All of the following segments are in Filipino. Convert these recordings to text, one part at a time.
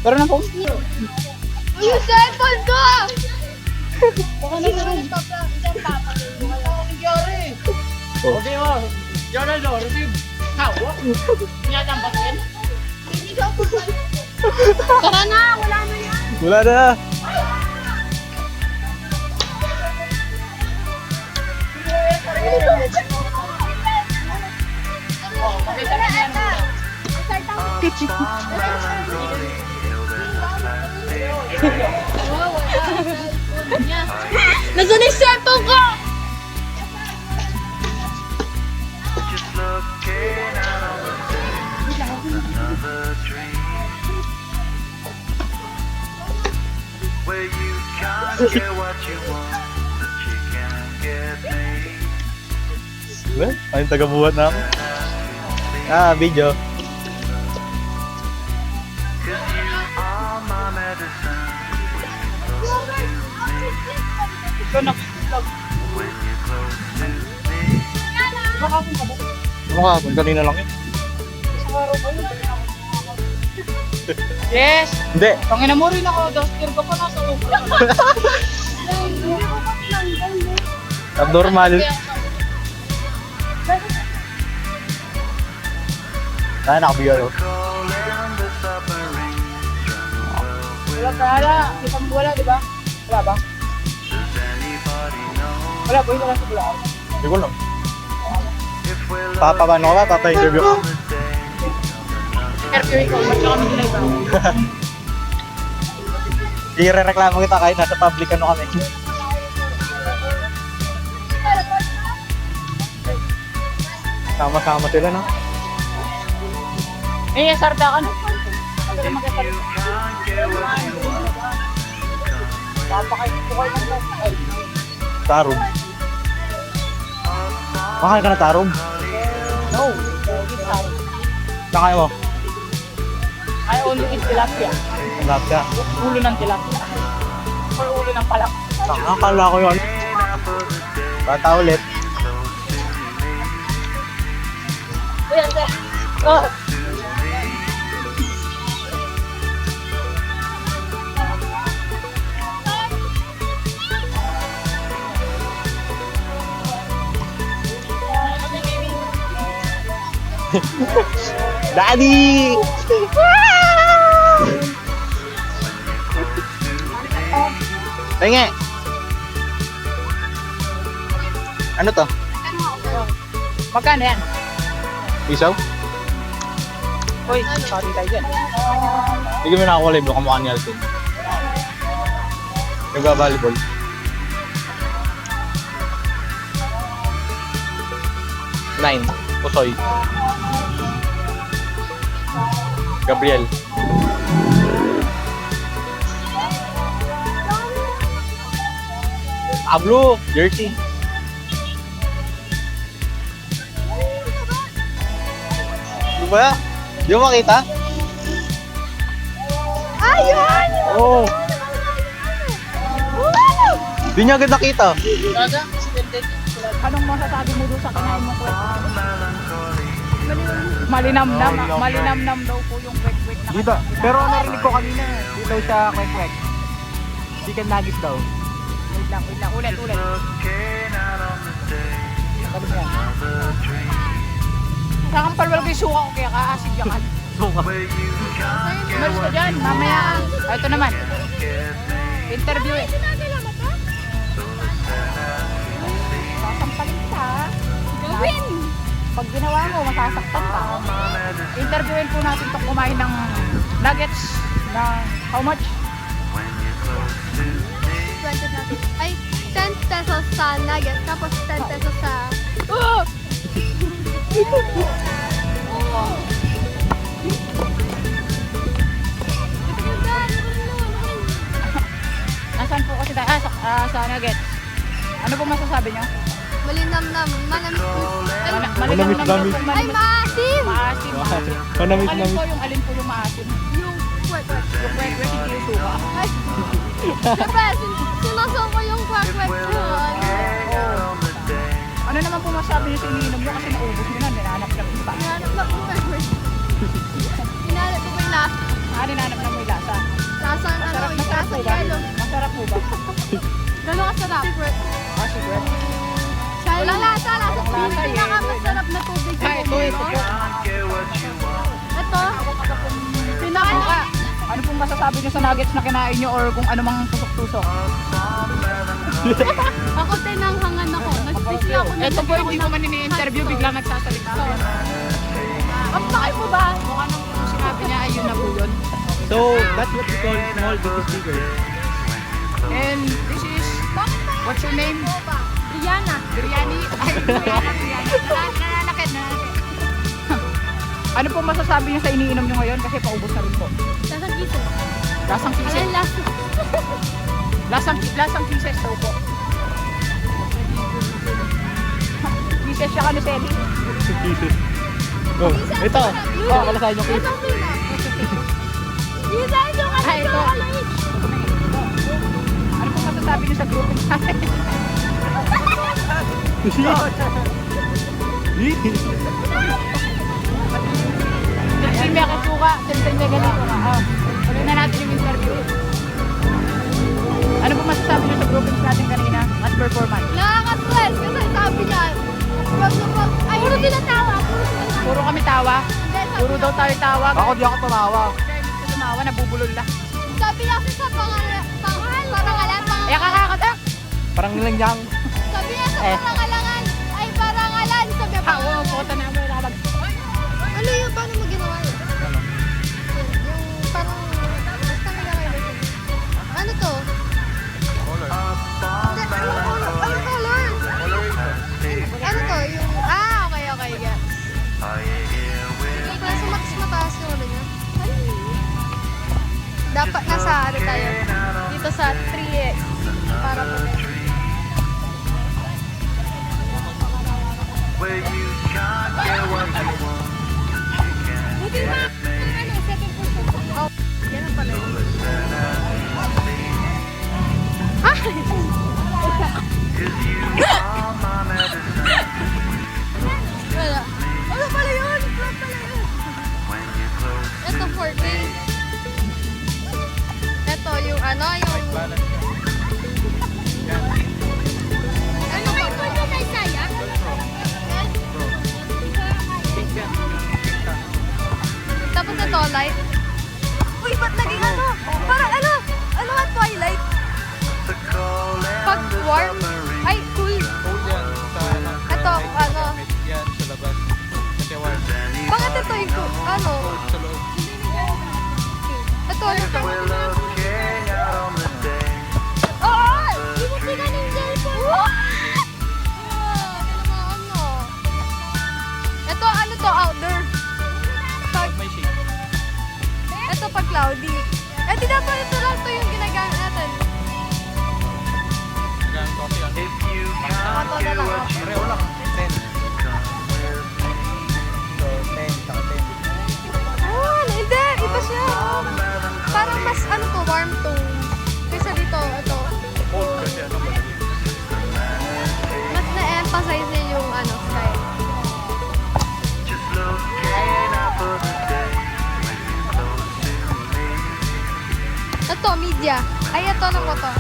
Pero na po. Yung cellphone ko! Baka na sa room. O di mo, Jordan do, review. Hawa? Niyatang batin? Tara na, wala na yan. Wala na. Nasaan yung cellphone ko? Where you can't get what you want, but you can get me. Well, ayun taga-buhat na ako. Video. Cause you are my medicine. When you're close to me. Ano ka? Kanina lang yun. Yes! Hindi. Pangina mo rin ako, duster ko pa nasa loob. Abnormal. Kaya nakabigyan ako. Calling the submarine. Wala ka hala, isang wala, di ba? Wala ba? Does anybody know Wala ba, wala sa bulao. Hindi ko lang. if we're Papapano ka ba? Papa-interview ka? the day? Interview ikaw, ba't ka kami nila iba? I-re-reklamo kita kahit nasa public ano kami. Sama-sama sila, no? Eh, sarda ka na. Sabi na mag-sarda. Can't get what you want. Papakain ko kayo ng ay. Tarom. Makain ka na tarom? No, hindi tayo. Saan kayo mo? I only eat tilapia. Ang lap ka. Ulo ng tilapia. Or ulo ng palak. Akala ko yun. Bata ulit. Ayan, sir. Oh. Daddy! Penge! Ano to? Magkano yan? Isaw? Uy, sorry tayo dyan. Hindi kami nakakulay. Baka mukha ni Alvin. Nagba-volleyball. Nine. Pusoy. Gabriel. Blue. Jersey. Ano ba yan? Di mo makita? Ayun! Oo. Di niya agad nakita. Talaga? Anong masasabi mo doon sa kinain mo ko? Malinamnam daw po yung kwek-kwek na Dito. Pero narinig ko kanina, dito siya kwek-kwek. Chicken nuggets daw. Wait lang, ulit. Looking out on the day. Ganun yan. Another dream. Saan palwal ko yung suka ko kaya kaasid yakan. Where you can't get Malis ko what dyan, mamaya. Ah, ito naman. get me. Interview eh. So listen as you see. Sasampalin ka. ha? Gawin! Pag ginawa mo, masasaktan ka. Interviewin po natin itong kumain ng nuggets na how much? When you're close to me. 20 natin. Ay, 10 pesos sa nugget, tapos 10 pesos sa... Oh! Nasaan po kasi tayo? Sa nuggets. Ano po masasabi nyo? Malinamnam, manamis. Ay, Manamis, daw manamis. pong ay, maasim! Maasim. Manamis, Alin manamis. po yung maasim? Yung kwek-kwek. Yung kwek-kwek, hindi yung suka. Ay, siyempre, sinusong ko yung kwek-kwek ko. nyo sa iniinom nyo kasi naubos nyo na, ninanap na mo ba? Hinanap na po Edward. Hinanap ko ba yung lasa? Ninanap na mo yung lasa. Lasang ano, Masarap, yung masarap po lasang ba? yelo. Masarap po ba? Gano'n kasarap? Secret. Secret. Walang lasa, lasa. Walang lasa, eh. Pinakamasarap na tubig sa Ito mundo. po. Get what you want. Ito. Pinaka. Ano pong masasabi nyo sa nuggets na kinain nyo or kung ano mang tusok-tusok? Ako tinanghangan ako. Nag-sticky ako. Ito po, hindi ko man ini-interview, biglang nagsasalita. Ang bakit mo ba? Kung anong sinabi niya, ayun na po yun. So, that's what we call small British speaker. And this is, what's your name? Rihanna. Biryani. Ay, Biryana. Nananakit. Ano po masasabi niyo sa iniinom niyo ngayon? Kasi paubos na rin po. Lasang kiso. Lasang Ano kisses. yung lasa? Lasang kisses daw po. Kisses siya ka ni Selly. Oh, ito. Oh, kalasahin yung case. Lasang pina. Isa yung ano Ah, ito. yung alay. Ano po masasabi niyo sa grouping natin? Siyempre may kasuka. Siyempre may ganito ka. Oh. Ulit na natin yung interview. Ano po masasabi niyo sa groupings natin kanina at performance? Nakaka-stress kasi sabi niya, ay, puro sila tawa. Puro sila tawa. Puro kami tawa. Hindi, sabi Puro daw tayo tawa. Ako di ako tumawa. Sa tumawa, nabubulol na. Sabi niya kasi sa parangalan, Eh, kakakata. Parang nilangyang. sabi niya sa parangalangan, ay parangalan, sabi niya Hawo, parangalan. puta na mo ilalag. Ano yun? Paano mo ginawa yun? Yung parang, basta nilagay na yun. Ano to? Hindi, ano color? Ano to? Yung, okay, yeah. Nasa mataas yung ano niya. Dapat nasa ano tayo? Dito sa 3X. Para po Where you can't get what you want. You can't buti na, get me. ano, second person. Oh, yan ang pala yun. Ah! 'Cause you are my medicine. Wala. Ano pala yun? Vlog pala yun. When you close Ito 4K. Ito yung ano, yung... Ano ba ito yung may saya? Tapos ito, light. Uy, ba't naging ano? Parang ano? Ano nga Twilight? the cold and Pag the warm? submarine. Ay, cool. Ito, ano? Yan, sa labas. Kasi warm. Bakit ito yung cool? Ano? Sa loob. Ito, ano to? We're looking out on the day. Oo! Binuti ka ng cellphone! What? Ano? Ito, ano to? Outdoor. Pag, May shade. ito pag cloudy. Eh, di dapat ito lang to yung ginagamit natin. Hanggang coffee yan. If you Ito can't na get lang. what you Pareho lang. 10. come with me. So, 10. Saka 10. Ah, hindi. Iba siya. Parang mas ano to, warm tone. Kaysa dito, ito. Cold kasi ano ba? Mas na-emphasize niya yung ano, style. Just looking out for the day when you're close to me. Ito, media. Ay, ito na ko to.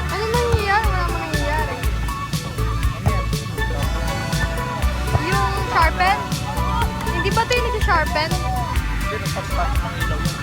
Ano nangyayari? Wala mo nangyayari. Yung sharpen? Hindi ba ito yung nag-sharpen? Hindi, nagpapasok ng ilaw yun.